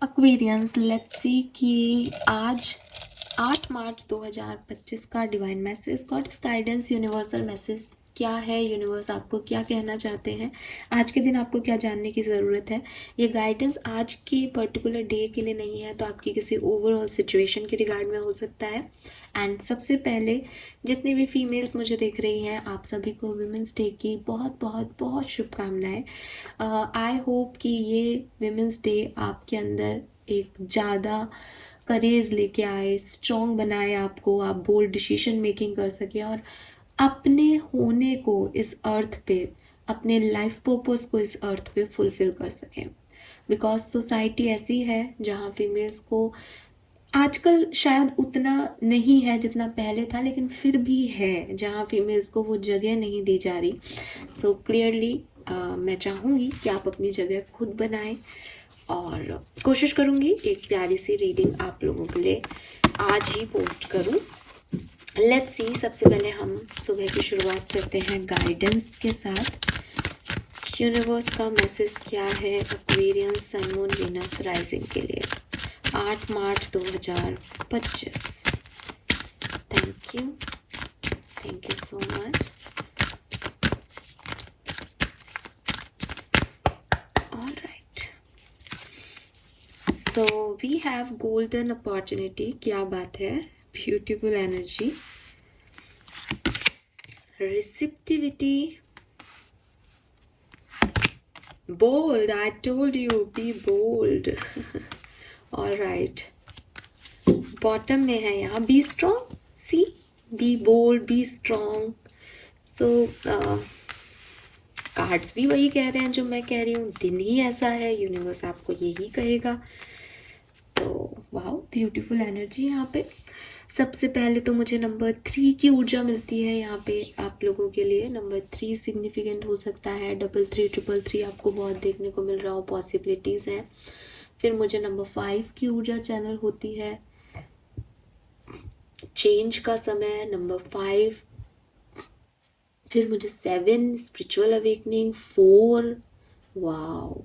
Aquarians, let's see कि आज 8 मार्च 2025 का divine message, God's guidance, universal message क्या है। यूनिवर्स आपको क्या कहना चाहते हैं, आज के दिन आपको क्या जानने की ज़रूरत है। ये गाइडेंस आज के पर्टिकुलर डे के लिए नहीं है, तो आपकी किसी ओवरऑल सिचुएशन के रिगार्ड में हो सकता है। एंड सबसे पहले जितनी भी फीमेल्स मुझे देख रही हैं, आप सभी को वुमेंस डे की बहुत बहुत बहुत शुभकामनाएं। आई होप कि ये विमेंस डे आपके अंदर एक ज़्यादा करेज लेके आए, स्ट्रॉन्ग बनाए आपको, आप बोल्ड डिसीजन मेकिंग कर सके और अपने होने को इस अर्थ पे, अपने लाइफ पर्पस को इस अर्थ पे फुलफिल कर सकें। बिकॉज सोसाइटी ऐसी है जहाँ फीमेल्स को आजकल शायद उतना नहीं है जितना पहले था, लेकिन फिर भी है जहाँ फीमेल्स को वो जगह नहीं दी जा रही। सो क्लियरली मैं चाहूँगी कि आप अपनी जगह खुद बनाएं और कोशिश करूँगी एक प्यारी सी रीडिंग आप लोगों के लिए आज ही पोस्ट करूँ। लेट्स सी, सबसे पहले हम सुबह की शुरुआत करते हैं गाइडेंस के साथ। यूनिवर्स का मैसेज क्या है Aquarians, sun, moon, Venus, rising के लिए 8 मार्च 2025। Thank you so much. All right, so we have golden opportunity. क्या बात है, beautiful energy, receptivity, bold. I told you, be bold. All right, bottom में है यहाँ be strong. See, be bold, be strong. So cards भी वही कह रहे हैं जो मैं कह रही हूँ, दिन ही ऐसा है, यूनिवर्स आपको यही कहेगा। तो वाओ, ब्यूटीफुल एनर्जी यहाँ पे। सबसे पहले तो मुझे नंबर 3 की ऊर्जा मिलती है यहाँ पे आप लोगों के लिए। नंबर 3 सिग्निफिकेंट हो सकता है, 3333 आपको बहुत देखने को मिल रहा हो, पॉसिबिलिटीज़ हैं। फिर मुझे नंबर 5 की ऊर्जा चैनल होती है, चेंज का समय, नंबर 5। फिर मुझे 7 स्पिरिचुअल अवेकनिंग, 4 वाओ,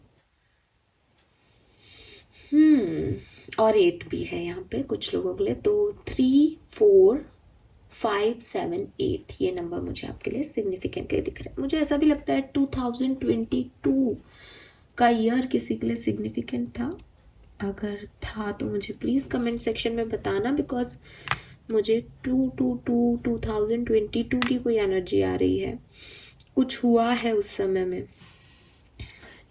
और 8 भी है यहाँ पे कुछ लोगों के लिए। तो 3 4 5 7 8 ये नंबर मुझे आपके लिए सिग्निफिकेंटली दिख रहा है। मुझे ऐसा भी लगता है 2022 का ईयर किसी के लिए सिग्निफिकेंट था। अगर था तो मुझे प्लीज़ कमेंट सेक्शन में बताना, बिकॉज मुझे 2022 की कोई एनर्जी आ रही है, कुछ हुआ है उस समय में।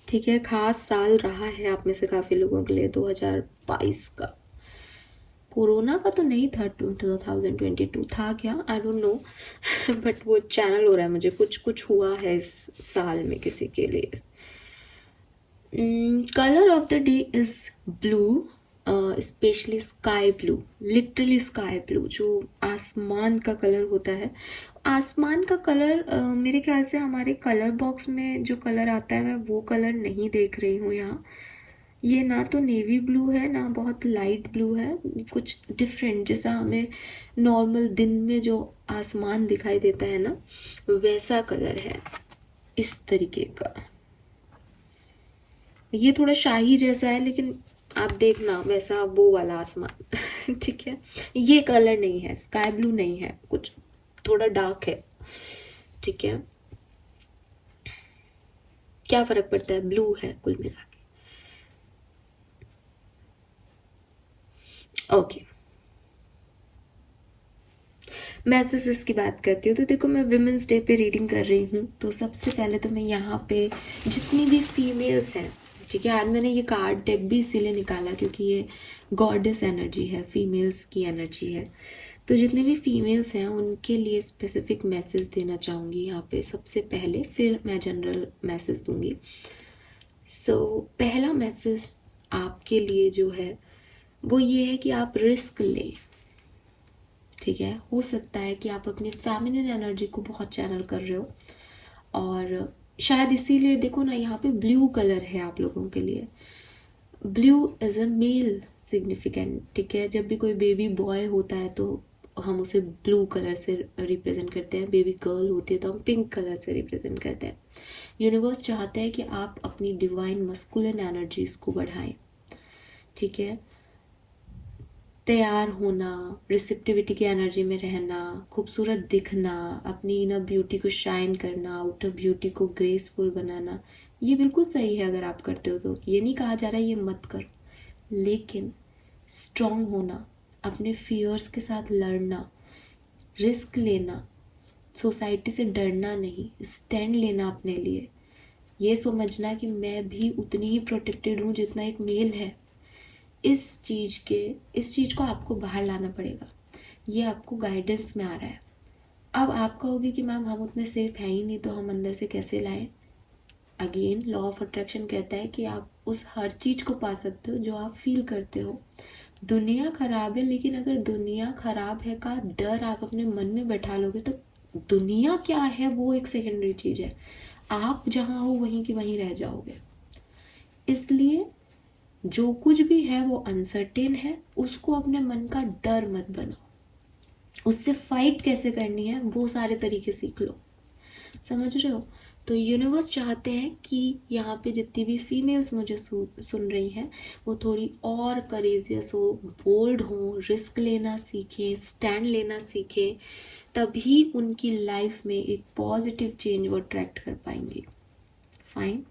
ठीक है, खास साल रहा है आप में से काफ़ी लोगों के लिए 2022 का। कोरोना का तो नहीं था, 2022 था क्या, आई डोंट नो, बट वो चैनल हो रहा है मुझे, कुछ कुछ हुआ है इस साल में किसी के लिए। Colour of the day is blue, specially sky blue, literally sky blue, जो आसमान का कलर होता है। आसमान का कलर मेरे ख्याल से हमारे कलर बॉक्स में जो कलर आता है मैं वो कलर नहीं देख रही हूँ यहाँ। ये ना तो नेवी ब्लू है ना बहुत लाइट ब्लू है, कुछ डिफरेंट, जैसा हमें नॉर्मल दिन में जो आसमान दिखाई देता है ना वैसा कलर है, इस तरीके का। ये थोड़ा शाही जैसा है, लेकिन आप देखना वैसा वो वाला आसमान ठीक है, ये कलर नहीं है, स्काई ब्लू नहीं है, कुछ थोड़ा डार्क है। ठीक है, क्या फर्क पड़ता है, ब्लू है कुल मिला के। ओके, मैसेजेस की बात करती हूँ तो देखो, मैं विमेंस डे पे रीडिंग कर रही हूँ, तो सबसे पहले तो मैं यहाँ पे जितनी भी फीमेल्स हैं, ठीक है, आज मैंने ये कार्ड डेक भी इसीलिए निकाला क्योंकि ये गॉडेस एनर्जी है, फीमेल्स की एनर्जी है। तो जितने भी फीमेल्स हैं उनके लिए स्पेसिफिक मैसेज देना चाहूँगी यहाँ पे सबसे पहले, फिर मैं जनरल मैसेज दूँगी। सो पहला मैसेज आपके लिए जो है वो ये है कि आप रिस्क लें। ठीक है, हो सकता है कि आप अपनी फेमिनिन एनर्जी को बहुत चैनल कर रहे हो, और शायद इसीलिए देखो ना यहाँ पे ब्लू कलर है आप लोगों के लिए। Blue is a male significant. ठीक है, जब भी कोई बेबी बॉय होता है तो हम उसे ब्लू कलर से रिप्रेजेंट करते हैं, बेबी गर्ल होती है तो हम पिंक कलर से रिप्रेजेंट करते हैं। यूनिवर्स चाहता है कि आप अपनी डिवाइन मस्कुलिन एनर्जीज को बढ़ाएं। ठीक है। तैयार होना, रिसेप्टिविटी की एनर्जी में रहना, खूबसूरत दिखना, अपनी इनर ब्यूटी को शाइन करना, आउटर ब्यूटी को ग्रेसफुल बनाना, ये बिल्कुल सही है अगर आप करते हो तो। ये नहीं कहा जा रहा ये मत करो, लेकिन स्ट्रॉन्ग होना, अपने फियर्स के साथ लड़ना, रिस्क लेना, सोसाइटी से डरना नहीं, स्टैंड लेना अपने लिए, ये समझना कि मैं भी उतनी ही प्रोटेक्टेड हूँ जितना एक मेल है, इस चीज़ को आपको बाहर लाना पड़ेगा। ये आपको गाइडेंस में आ रहा है। अब आप कहोगे कि मैम हम उतने सेफ हैं ही नहीं, तो हम अंदर से कैसे लाएं? अगेन लॉ ऑफ अट्रैक्शन कहता है कि आप उस हर चीज़ को पा सकते हो जो आप फील करते हो। दुनिया खराब है, लेकिन अगर दुनिया खराब है का डर आप अपने मन में बैठा लोगे तो दुनिया क्या है वो एक सेकेंडरी चीज़ है, आप जहाँ हो वहीं की वहीं रह जाओगे। इसलिए जो कुछ भी है वो अनसर्टेन है, उसको अपने मन का डर मत बनाओ। उससे फाइट कैसे करनी है वो सारे तरीके सीख लो। समझ रहे हो? तो यूनिवर्स चाहते हैं कि यहाँ पे जितनी भी फीमेल्स मुझे सुन रही हैं वो थोड़ी और करेजियस हो, बोल्ड हो, रिस्क लेना सीखें, स्टैंड लेना सीखें, तभी उनकी लाइफ में एक पॉजिटिव चेंज वो अट्रैक्ट कर पाएंगे। फाइन।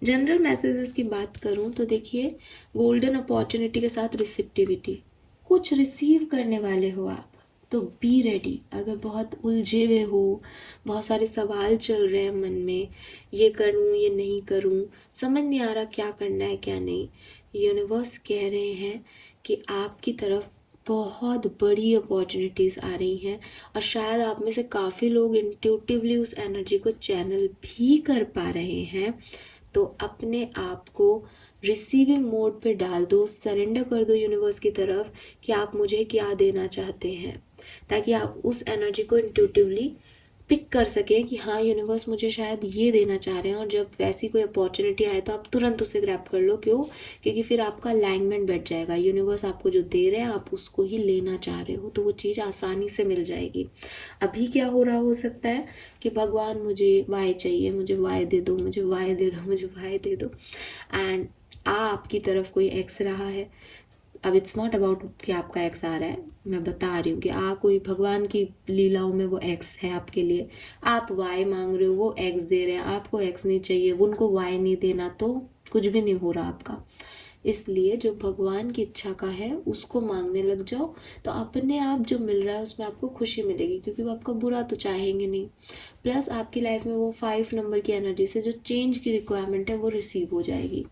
जनरल मैसेजेस की बात करूं तो देखिए, गोल्डन अपॉर्चुनिटी के साथ रिसेप्टिविटी, कुछ रिसीव करने वाले हो आप तो बी रेडी। अगर बहुत उलझे हुए हो, बहुत सारे सवाल चल रहे हैं मन में, ये करूं ये नहीं करूं, समझ नहीं आ रहा क्या करना है क्या नहीं, यूनिवर्स कह रहे हैं कि आपकी तरफ बहुत बड़ी अपॉर्चुनिटीज़ आ रही हैं, और शायद आप में से काफ़ी लोग इंट्यूटिवली उस एनर्जी को चैनल भी कर पा रहे हैं। तो अपने आप को रिसीविंग मोड पे डाल दो, सरेंडर कर दो यूनिवर्स की तरफ कि आप मुझे क्या देना चाहते हैं, ताकि आप उस एनर्जी को इंट्यूटिवली पिक कर सकें कि हाँ यूनिवर्स मुझे शायद ये देना चाह रहे हैं। और जब वैसी कोई अपॉर्चुनिटी आए तो आप तुरंत उसे ग्रैब कर लो। क्यों? क्योंकि फिर आपका अलाइनमेंट बैठ जाएगा, यूनिवर्स आपको जो दे रहे हैं आप उसको ही लेना चाह रहे हो, तो वो चीज़ आसानी से मिल जाएगी। अभी क्या हो रहा हो सकता है कि भगवान मुझे वाई चाहिए, मुझे वाई दे दो, मुझे वाई दे दो, मुझे वाई दे दो, एंड आपकी तरफ कोई एक्स रहा है। अब इट्स नॉट अबाउट कि आपका एक्स आ रहा है, मैं बता रही हूँ कि कोई भगवान की लीलाओं में वो एक्स है आपके लिए, आप वाई मांग रहे हो, वो एक्स दे रहे हैं, आपको एक्स नहीं चाहिए, उनको वाई नहीं देना, तो कुछ भी नहीं हो रहा आपका। इसलिए जो भगवान की इच्छा का है उसको मांगने लग जाओ, तो अपने आप जो मिल रहा है उसमें आपको खुशी मिलेगी, क्योंकि वो आपका बुरा तो चाहेंगे नहीं। प्लस आपकी लाइफ में वो 5 नंबर की एनर्जी से जो चेंज की रिक्वायरमेंट है वो रिसीव हो जाएगी।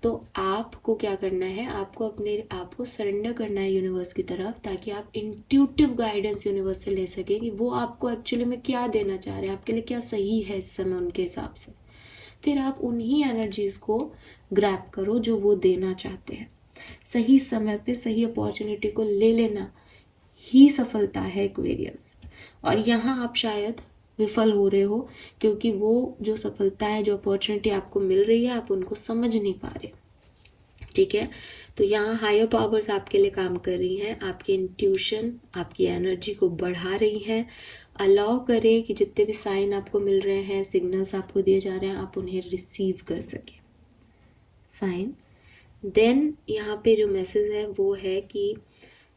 तो आपको क्या करना है, आपको अपने आप को सरेंडर करना है यूनिवर्स की तरफ, ताकि आप इंट्यूटिव गाइडेंस यूनिवर्स से ले सकें कि वो आपको एक्चुअली में क्या देना चाह रहे हैं, आपके लिए क्या सही है इस समय उनके हिसाब से। फिर आप उन्हीं एनर्जीज को ग्रैब करो जो वो देना चाहते हैं। सही समय पे सही अपॉर्चुनिटी को ले लेना ही सफलता है एक्वेरियस। और यहाँ आप शायद विफल हो रहे हो, क्योंकि वो जो सफलता है, जो अपॉर्चुनिटी आपको मिल रही है, आप उनको समझ नहीं पा रहे। ठीक है? तो यहाँ हायर पावर्स आपके लिए काम कर रही हैं, आपकी इंट्यूशन आपकी एनर्जी को बढ़ा रही है। अलाउ करें कि जितने भी साइन आपको मिल रहे हैं, सिग्नल्स आपको दिए जा रहे हैं, आप उन्हें रिसीव कर सकें। फाइन। देन यहाँ पे जो मैसेज है वो है कि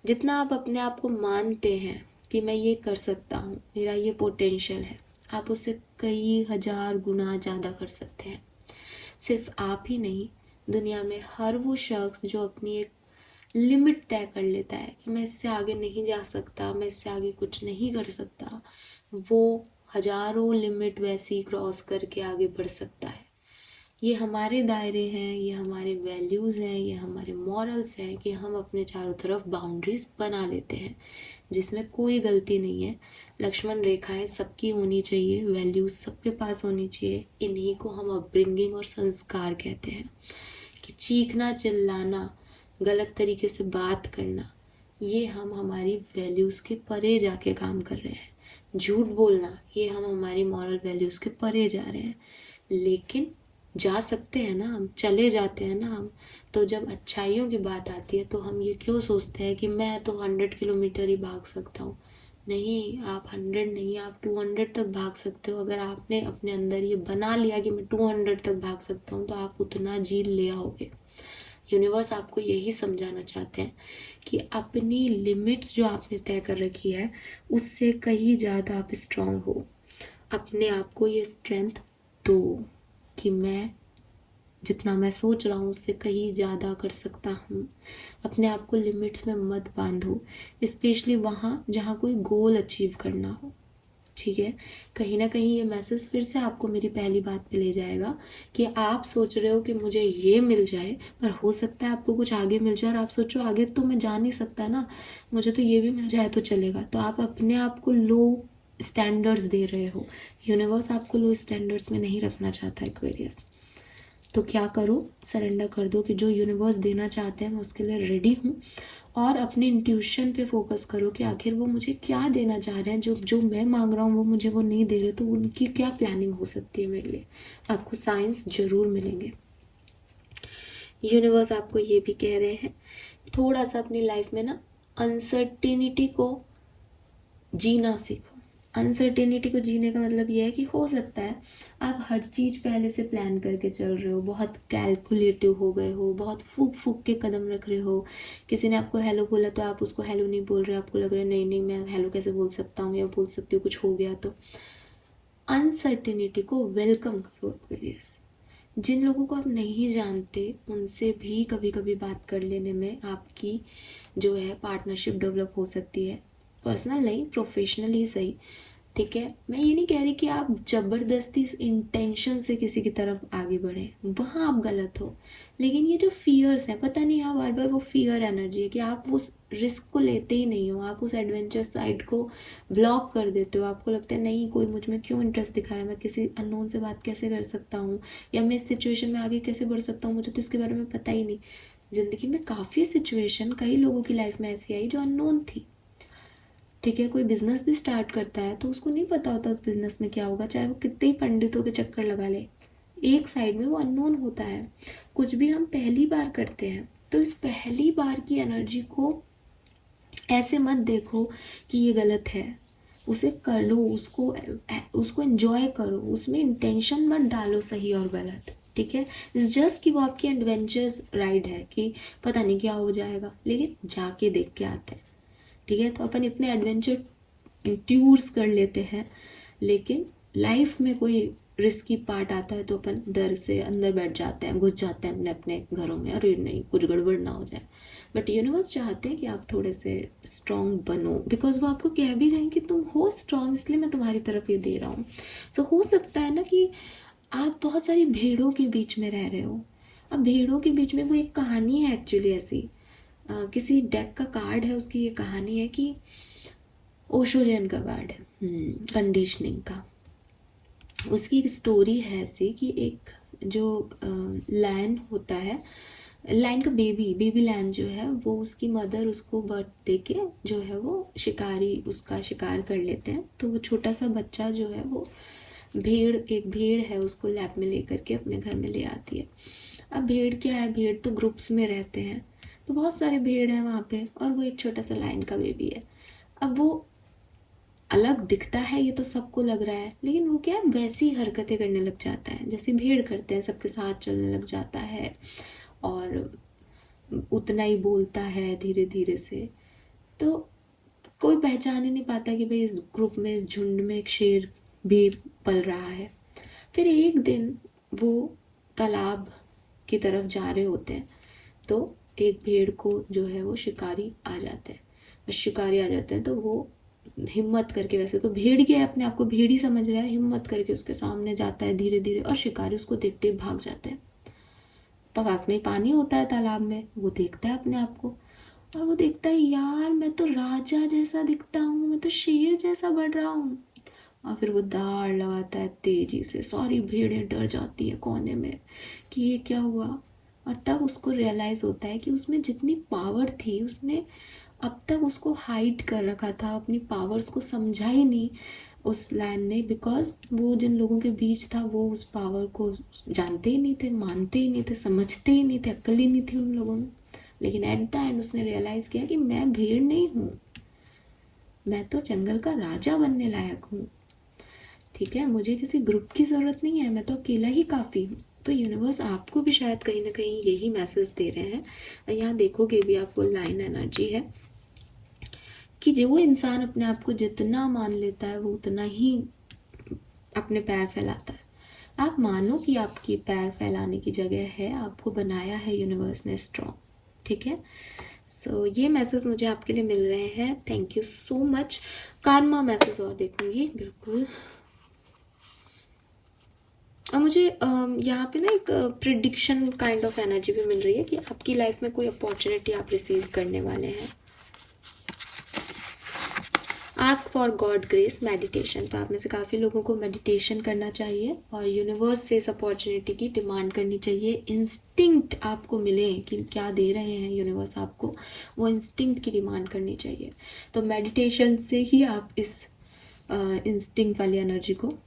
जितना आप अपने आप को मानते हैं कि मैं ये कर सकता हूँ, मेरा ये पोटेंशियल है, आप उससे कई हजार गुना ज़्यादा कर सकते हैं। सिर्फ आप ही नहीं, दुनिया में हर वो शख्स जो अपनी एक लिमिट तय कर लेता है कि मैं इससे आगे नहीं जा सकता, मैं इससे आगे कुछ नहीं कर सकता, वो हजारों लिमिट वैसे ही क्रॉस करके आगे बढ़ सकता है। ये हमारे दायरे हैं, ये हमारे वैल्यूज़ हैं, ये हमारे मॉरल्स हैं कि हम अपने चारों तरफ बाउंड्रीज बना लेते हैं, जिसमें कोई गलती नहीं है। लक्ष्मण रेखाएं सबकी होनी चाहिए, वैल्यूज़ सबके पास होनी चाहिए। इन्हीं को हम अपब्रिंगिंग और संस्कार कहते हैं। कि चीखना, चिल्लाना, गलत तरीके से बात करना, ये हम हमारी वैल्यूज़ के परे जाके काम कर रहे हैं। झूठ बोलना, ये हम हमारी मॉरल वैल्यूज़ के परे जा रहे हैं। लेकिन जा सकते हैं ना हम, चले जाते हैं ना हम। तो जब अच्छाइयों की बात आती है तो हम ये क्यों सोचते हैं कि मैं तो 100 किलोमीटर ही भाग सकता हूँ। नहीं, आप 100 नहीं, आप 200 तक भाग सकते हो। अगर आपने अपने अंदर ये बना लिया कि मैं 200 तक भाग सकता हूँ, तो आप उतना जी ले आओगे। यूनिवर्स आपको यही समझाना चाहते हैं कि अपनी लिमिट्स जो आपने तय कर रखी है उससे कहीं ज़्यादा आप स्ट्रांग हो। अपने आप को ये स्ट्रेंथ दो कि मैं जितना मैं सोच रहा हूँ उससे कहीं ज़्यादा कर सकता हूँ। अपने आप को लिमिट्स में मत बांधो, स्पेशली वहाँ जहाँ कोई गोल अचीव करना हो। ठीक है, कहीं ना कहीं ये मैसेज फिर से आपको मेरी पहली बात पे ले जाएगा कि आप सोच रहे हो कि मुझे ये मिल जाए, पर हो सकता है आपको कुछ आगे मिल जाए और आप सोचो आगे तो मैं जा नहीं सकता ना, मुझे तो ये भी मिल जाए तो चलेगा। तो आप अपने आप को लो स्टैंडर्ड्स दे रहे हो। यूनिवर्स आपको लो स्टैंडर्ड्स में नहीं रखना चाहता एक्वेरियस। तो क्या करो, सरेंडर कर दो कि जो यूनिवर्स देना चाहते हैं मैं उसके लिए रेडी हूँ, और अपने इंट्यूशन पे फोकस करो कि आखिर वो मुझे क्या देना चाह रहे हैं। जो जो मैं मांग रहा हूँ वो मुझे वो नहीं दे रहे, तो उनकी क्या प्लानिंग हो सकती है मेरे लिए। आपको साइंस जरूर मिलेंगे। यूनिवर्स आपको ये भी कह रहे हैं थोड़ा सा अपनी लाइफ में ना अनसर्टेनिटी को जीना सीखो। अनसर्टेनिटी को जीने का मतलब ये है कि हो सकता है आप हर चीज़ पहले से प्लान करके चल रहे हो, बहुत कैलकुलेटिव हो गए हो, बहुत फूक फूक के कदम रख रहे हो। किसी ने आपको हेलो बोला तो आप उसको हेलो नहीं बोल रहे, आपको लग रहा है नहीं नहीं मैं हेलो कैसे बोल सकता हूँ या बोल सकती हूँ, कुछ हो गया तो। अनसर्टेनिटी को वेलकम करो एक्वेरियस। जिन लोगों को आप नहीं जानते उनसे भी कभी कभी बात कर लेने में आपकी जो है पार्टनरशिप डेवलप हो सकती है। पर्सनल नहीं, प्रोफेशनली सही। ठीक है, मैं ये नहीं कह रही कि आप ज़बरदस्ती इंटेंशन से किसी की तरफ आगे बढ़ें, वहाँ आप गलत हो। लेकिन ये जो फियर्स हैं, पता नहीं आप बार बार वो फियर एनर्जी है कि आप उस रिस्क को लेते ही नहीं हो, आप उस एडवेंचर साइड को ब्लॉक कर देते हो। आपको लगता है नहीं, कोई मुझ में क्यों इंटरेस्ट दिखा रहा है, मैं किसी अननोन से बात कैसे कर सकता हूँ, या मैं इस सिचुएशन में आगे कैसे बढ़ सकता हूँ, मुझे तो इसके बारे में पता ही नहीं। ज़िंदगी में काफ़ी सिचुएशन कई लोगों की लाइफ में ऐसी आई जो अननोन थी। ठीक है, कोई बिजनेस भी स्टार्ट करता है तो उसको नहीं पता होता उस बिजनेस में क्या होगा, चाहे वो कितने ही पंडितों के चक्कर लगा ले, एक साइड में वो अननोन होता है। कुछ भी हम पहली बार करते हैं तो इस पहली बार की एनर्जी को ऐसे मत देखो कि ये गलत है, उसे कर लो, उसको एंजॉय करो, उसमें इंटेंशन मत डालो सही और गलत। ठीक है, इट्स जस्ट कि वो आपकी एडवेंचरस राइड है कि पता नहीं क्या हो जाएगा, लेकिन जाके देख के आते हैं। ठीक है, तो अपन इतने एडवेंचर टूर्स कर लेते हैं, लेकिन लाइफ में कोई रिस्की पार्ट आता है तो अपन डर से अंदर बैठ जाते हैं, घुस जाते हैं अपने अपने घरों में, अरे नहीं कुछ गड़बड़ ना हो जाए। बट यूनिवर्स चाहते हैं कि आप थोड़े से स्ट्रॉन्ग बनो, बिकॉज वो आपको कह भी रहे हैं कि तुम हो स्ट्रॉन्ग, इसलिए मैं तुम्हारी तरफ ये दे रहा हूँ। सो हो सकता है ना कि आप बहुत सारी भीड़ों के बीच में रह रहे हो। अब भीड़ों के बीच में वो एक कहानी है एक्चुअली ऐसी, किसी डेक का कार्ड है, उसकी ये कहानी है कि ओशो जैन का कार्ड है कंडीशनिंग का। उसकी एक स्टोरी है ऐसी कि एक जो लायन होता है, लायन का बेबी लायन जो है वो, उसकी मदर उसको बर्थ दे के जो है वो शिकारी उसका शिकार कर लेते हैं। तो वो छोटा सा बच्चा जो है वो एक भेड़ है उसको लैब में लेकर के अपने घर में ले आती है। अब भेड़ क्या है, भेड़ तो ग्रुप्स में रहते हैं, तो बहुत सारे भेड़ हैं वहाँ पे, और वो एक छोटा सा लायन का बेबी है। अब वो अलग दिखता है ये तो सबको लग रहा है, लेकिन वो क्या है वैसी हरकतें करने लग जाता है जैसे भेड़ करते हैं, सबके साथ चलने लग जाता है और उतना ही बोलता है धीरे धीरे से। तो कोई पहचान ही नहीं पाता कि भाई इस ग्रुप में, इस झुंड में एक शेर भी पल रहा है। फिर एक दिन वो तालाब की तरफ जा रहे होते हैं, तो एक भेड़ को जो है वो शिकारी आ जाते हैं। शिकारी आ जाते हैं तो वो हिम्मत करके, वैसे तो भेड़ गया अपने आप को भेड़ ही समझ रहा है, हिम्मत करके उसके सामने जाता है धीरे धीरे, और शिकारी उसको देखते ही भाग जाते हैं। पास में ही पानी होता है तालाब में, वो देखता है अपने आप को और वो देखता है यार मैं तो राजा जैसा दिखता हूँ, मैं तो शेर जैसा बढ़ रहा हूँ। और फिर वो दाड़ लगाता है तेजी से, सारी भेड़ें डर जाती है कोने में कि ये क्या हुआ। और तब उसको रियलाइज़ होता है कि उसमें जितनी पावर थी उसने अब तक उसको हाइड कर रखा था, अपनी पावर्स को समझा ही नहीं उस लायन ने, बिकॉज वो जिन लोगों के बीच था वो उस पावर को जानते ही नहीं थे, मानते ही नहीं थे, समझते ही नहीं थे, अक्ल ही नहीं थी उन लोगों में। लेकिन एट द एंड उसने रियलाइज़ किया कि मैं भेड़ नहीं हूँ, मैं तो जंगल का राजा बनने लायक हूँ। ठीक है, मुझे किसी ग्रुप की ज़रूरत नहीं है, मैं तो अकेला ही काफ़ी हूँ। तो यूनिवर्स आपको भी शायद कहीं ना कहीं यही मैसेज दे रहे हैं। यहाँ देखोगे भी आप, फुल लाइन एनर्जी है कि जो इंसान अपने आप को जितना मान लेता है वो उतना ही अपने पैर फैलाता है। आप मानो कि आपकी पैर फैलाने की जगह है, आपको बनाया है यूनिवर्स ने स्ट्रॉन्ग, ठीक है। सो ये मैसेज मुझे आपके लिए मिल रहे हैं। Thank you so much. Karma message और देखूंगी बिल्कुल। और मुझे यहाँ पे ना एक प्रिडिक्शन काइंड ऑफ एनर्जी भी मिल रही है कि आपकी लाइफ में कोई अपॉर्चुनिटी आप रिसीव करने वाले हैं। Ask for God grace meditation, तो आप में से काफ़ी लोगों को मेडिटेशन करना चाहिए और यूनिवर्स से इस अपॉर्चुनिटी की डिमांड करनी चाहिए। इंस्टिंक्ट आपको मिले कि क्या दे रहे हैं यूनिवर्स आपको, वो इंस्टिंक्ट की डिमांड करनी चाहिए। तो मेडिटेशन से ही आप इस इंस्टिंक्ट वाली एनर्जी को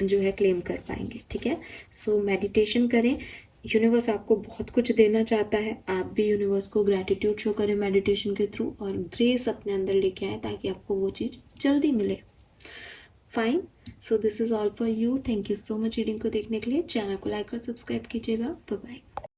जो है क्लेम कर पाएंगे, ठीक है। सो मेडिटेशन करें, यूनिवर्स आपको बहुत कुछ देना चाहता है। आप भी यूनिवर्स को ग्रैटिट्यूड शो करें मेडिटेशन के थ्रू और ग्रेस अपने अंदर लेके आए ताकि आपको वो चीज़ जल्दी मिले। Fine, so this is all for you. Thank you so much reading को देखने के लिए। चैनल को लाइक और सब्सक्राइब कीजिएगा। Bye bye.